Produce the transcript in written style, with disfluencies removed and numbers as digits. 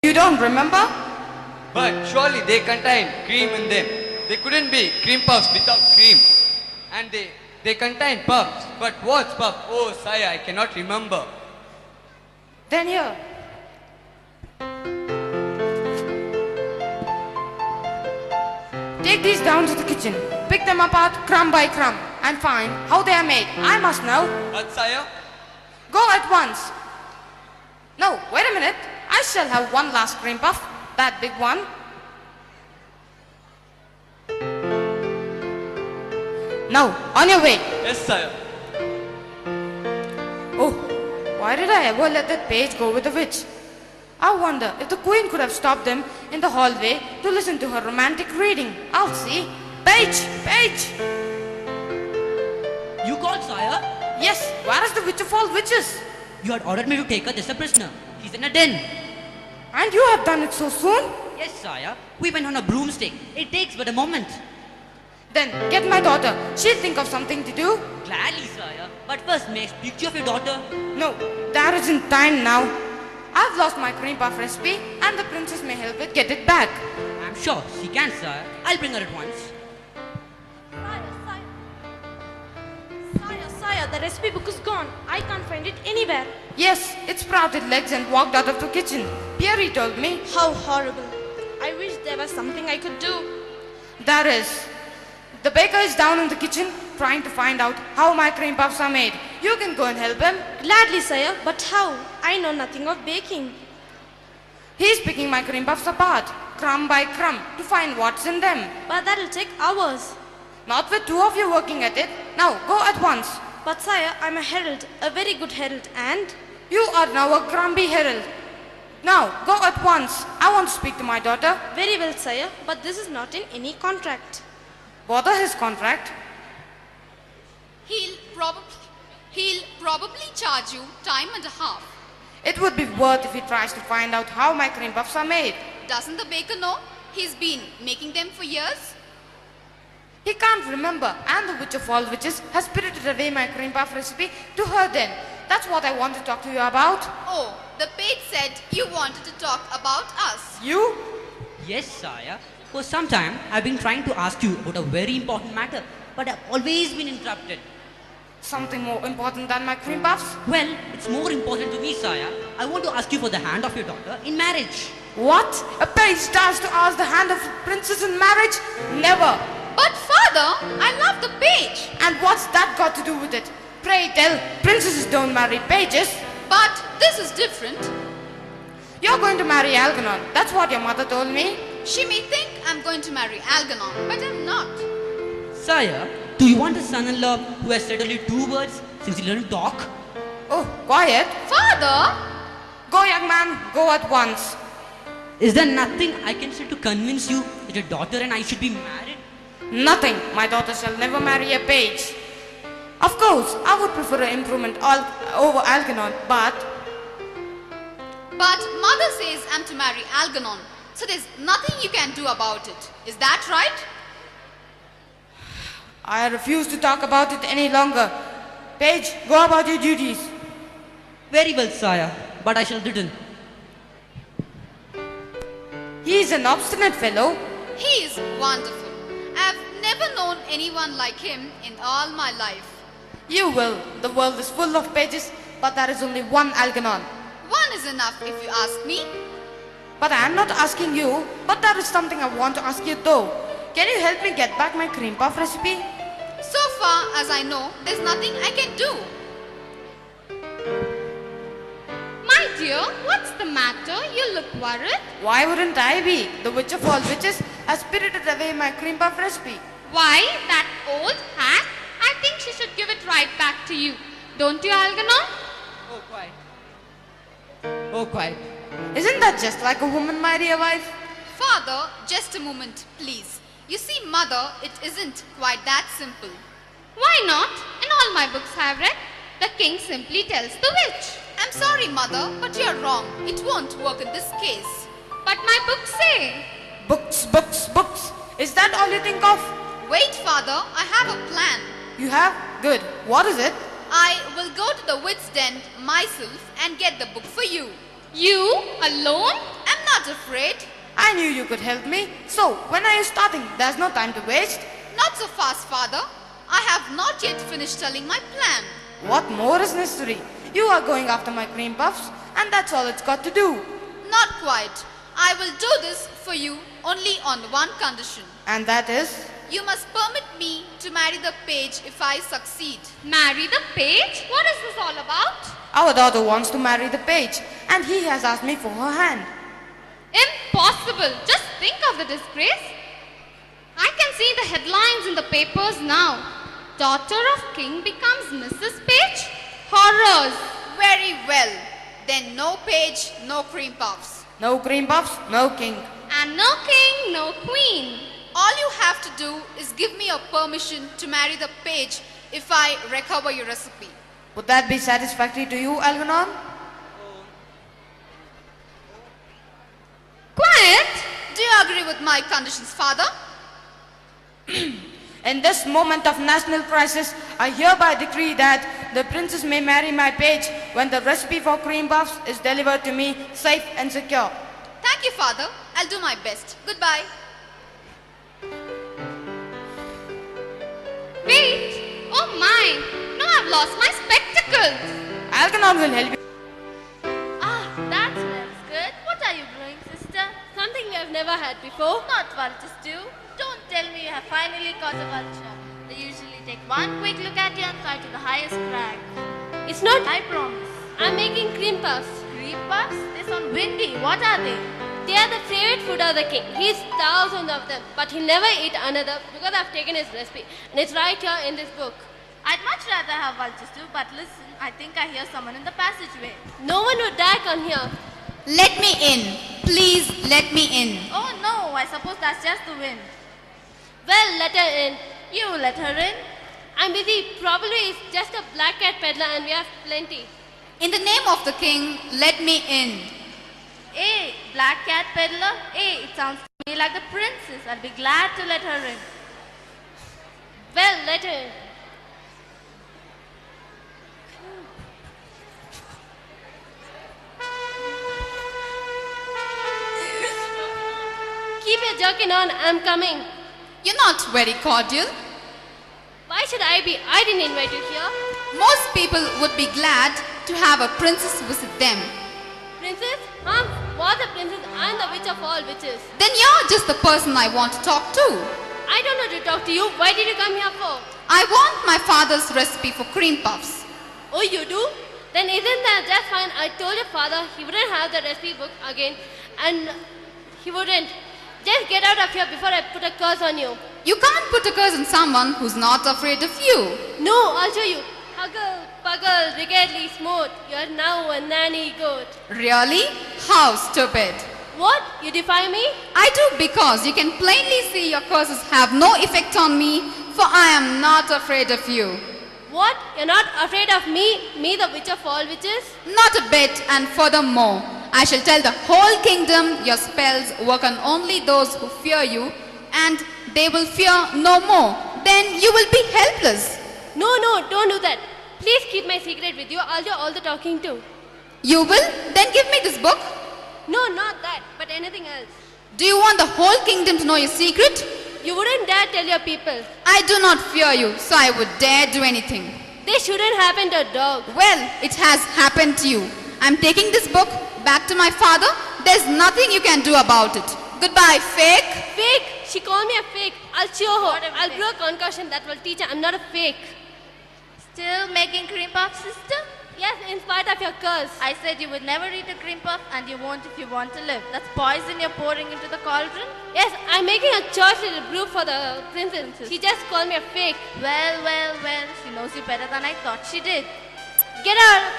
You don't remember? But surely they contain cream in them. They couldn't be cream puffs without cream. And they contain puffs. But what's puff? Oh, sire, I cannot remember. Then here. Take these down to the kitchen. Pick them apart crumb by crumb and find how they are made. I must know. But sire? Go at once. No, wait a minute. I shall have one last cream puff. That big one. Now, on your way. Yes, sire. Oh, why did I ever let that page go with the witch? I wonder if the queen could have stopped them in the hallway to listen to her romantic reading. I'll see. Page! Page! You called, sire? Yes, where is the witch of all witches? You had ordered me to take her as a prisoner. He's in a den. And you have done it so soon? Yes, sire. We went on a broomstick. It takes but a moment. Then get my daughter. She'll think of something to do. Gladly, sire. But first, may I speak to you of your daughter? No, there isn't time now. I've lost my cream puff recipe and the princess may help it get it back. I'm sure she can, sire. I'll bring her at once. Sire, the recipe book is gone. I can't find it anywhere. Yes, it sprouted legs and walked out of the kitchen. Pierre told me. How horrible. I wish there was something I could do. There is. The baker is down in the kitchen trying to find out how my cream puffs are made. You can go and help him. Gladly, sire, but how? I know nothing of baking. He's picking my cream puffs apart, crumb by crumb, to find what's in them. But that'll take hours. Not with two of you working at it. Now, go at once. But sire, I'm a herald, a very good herald, and... You are now a grumpy herald. Now, go at once. I want to speak to my daughter. Very well, sire, but this is not in any contract. Bother his contract. He'll probably charge you time and a half. It would be worth if he tries to find out how my cream puffs are made. Doesn't the baker know? He's been making them for years. He can't remember, and the witch of all witches has spirited away my cream puff recipe to her den. That's what I want to talk to you about. Oh, the page said you wanted to talk about us. You? Yes, sire. For some time, I've been trying to ask you about a very important matter, but I've always been interrupted. Something more important than my cream puffs? Well, it's more important to me, sire. I want to ask you for the hand of your daughter in marriage. What? A page starts to ask the hand of a princess in marriage? Never. But father, I love the page. And what's that got to do with it? Pray tell, princesses don't marry pages. But this is different. You're going to marry Algernon. That's what your mother told me. She may think I'm going to marry Algernon, but I'm not. Sire, do you want a son-in-law who has said only 2 words since he learned to talk? Oh, quiet. Father! Go, young man. Go at once. Is there nothing I can say to convince you that your daughter and I should be married? Nothing. My daughter shall never marry a page. Of course, I would prefer an improvement over Algernon, but... But mother says I'm to marry Algernon, so there's nothing you can do about it. Is that right? I refuse to talk about it any longer. Page, go about your duties. Very well, sire, but I shall return. He is an obstinate fellow. He is wonderful. I've never known anyone like him in all my life. You will. The world is full of pages, but there is only one Algernon. One is enough if you ask me. But I am not asking you, but there is something I want to ask you though. Can you help me get back my cream puff recipe? So far as I know, there's nothing I can do. My dear, what's the matter? You look worried. Why wouldn't I be? The witch of all witches has spirited away my cream puff recipe. Why, that old hag? I think she should give it right back to you. Don't you, Algernon? Oh, quiet. Oh, quiet. Isn't that just like a woman, my dear wife? Father, just a moment, please. You see, mother, it isn't quite that simple. Why not? In all my books I've read, the king simply tells the witch. I'm sorry, mother, but you're wrong. It won't work in this case. But my books say... Books, books, books. Is that all you think of? Wait, father, I have a plan. You have? Good. What is it? I will go to the wit's den myself and get the book for you. You? Alone? I'm not afraid. I knew you could help me. So, when are you starting? There's no time to waste. Not so fast, father. I have not yet finished telling my plan. What more is necessary? You are going after my cream puffs, and that's all it's got to do. Not quite. I will do this for you only on one condition. And that is? You must permit me to marry the page if I succeed. Marry the page? What is this all about? Our daughter wants to marry the page, and he has asked me for her hand. Impossible. Just think of the disgrace. I can see the headlines in the papers now. Daughter of king becomes Mrs. Page? Horrors. Very well. Then no page, no cream puffs. No cream puffs, no king. And no king, no queen. All you have to do is give me your permission to marry the page if I recover your recipe. Would that be satisfactory to you, Algernon? Quiet. Do you agree with my conditions, father? In this moment of national crisis, I hereby decree that the princess may marry my page when the recipe for cream puffs is delivered to me safe and secure. Thank you, father. I'll do my best. Goodbye. Wait. Oh my. No, I've lost my spectacles. Algernon will help you. Ah, that smells good. What are you brewing, sister? Something we have never had before. Not vulture stew. Don't tell me you have finally caught a vulture. They usually take one quick look at you and fly to the highest crag. It's not, I promise. I'm making cream puffs. Cream puffs? They sound windy. What are they? They are the favorite food of the king. He eats thousands of them, but he'll never eat another because I've taken his recipe. And it's right here in this book. I'd much rather have vultures too, but listen, I think I hear someone in the passageway. No one would dare come here. Let me in. Please let me in. Oh no, I suppose that's just the wind. Well, let her in. You let her in? I'm busy. Probably it's just a black cat peddler and we have plenty. In the name of the king, let me in. Hey, black cat peddler? Hey, it sounds to me like the princess. I'll be glad to let her in. Well, let her in. Keep your jerkin on, I'm coming. You're not very cordial. Why should I be? I didn't invite you here. Most people would be glad to have a princess visit them. Princess? Was a princess and the witch of all witches. Then you're just the person I want to talk to. I don't know to talk to you. Why did you come here for? I want my father's recipe for cream puffs. Oh, you do? Then isn't that just fine? I told your father he wouldn't have the recipe book again. And he wouldn't. Just get out of here before I put a curse on you. You can't put a curse on someone who's not afraid of you. No, I'll show you. Huggle, puggle, regally smooth. You're now a nanny goat. Really? How stupid. What? You defy me? I do, because you can plainly see your curses have no effect on me, for I am not afraid of you. What? You're not afraid of me? Me, the witch of all witches? Not a bit, and furthermore, I shall tell the whole kingdom your spells work on only those who fear you, and they will fear no more. Then you will be helpless. No, don't do that. Please keep my secret with you. I'll do all the talking too. You will? Then give me this book. No, not that, but anything else. Do you want the whole kingdom to know your secret? You wouldn't dare tell your people. I do not fear you, so I would dare do anything. This shouldn't happen to a dog. Well, it has happened to you. I'm taking this book back to my father. There's nothing you can do about it. Goodbye, fake. Fake? She called me a fake. I'll show her. I'll brew a concussion that will teach her I'm not a fake. Still making cream puffs, sister? Yes, in spite of your curse. I said you would never eat a cream puff and you won't if you want to live. That's poison you're pouring into the cauldron? Yes, I'm making a choice little brew for the princess. She just called me a fake. Well, she knows you better than I thought she did. Get out!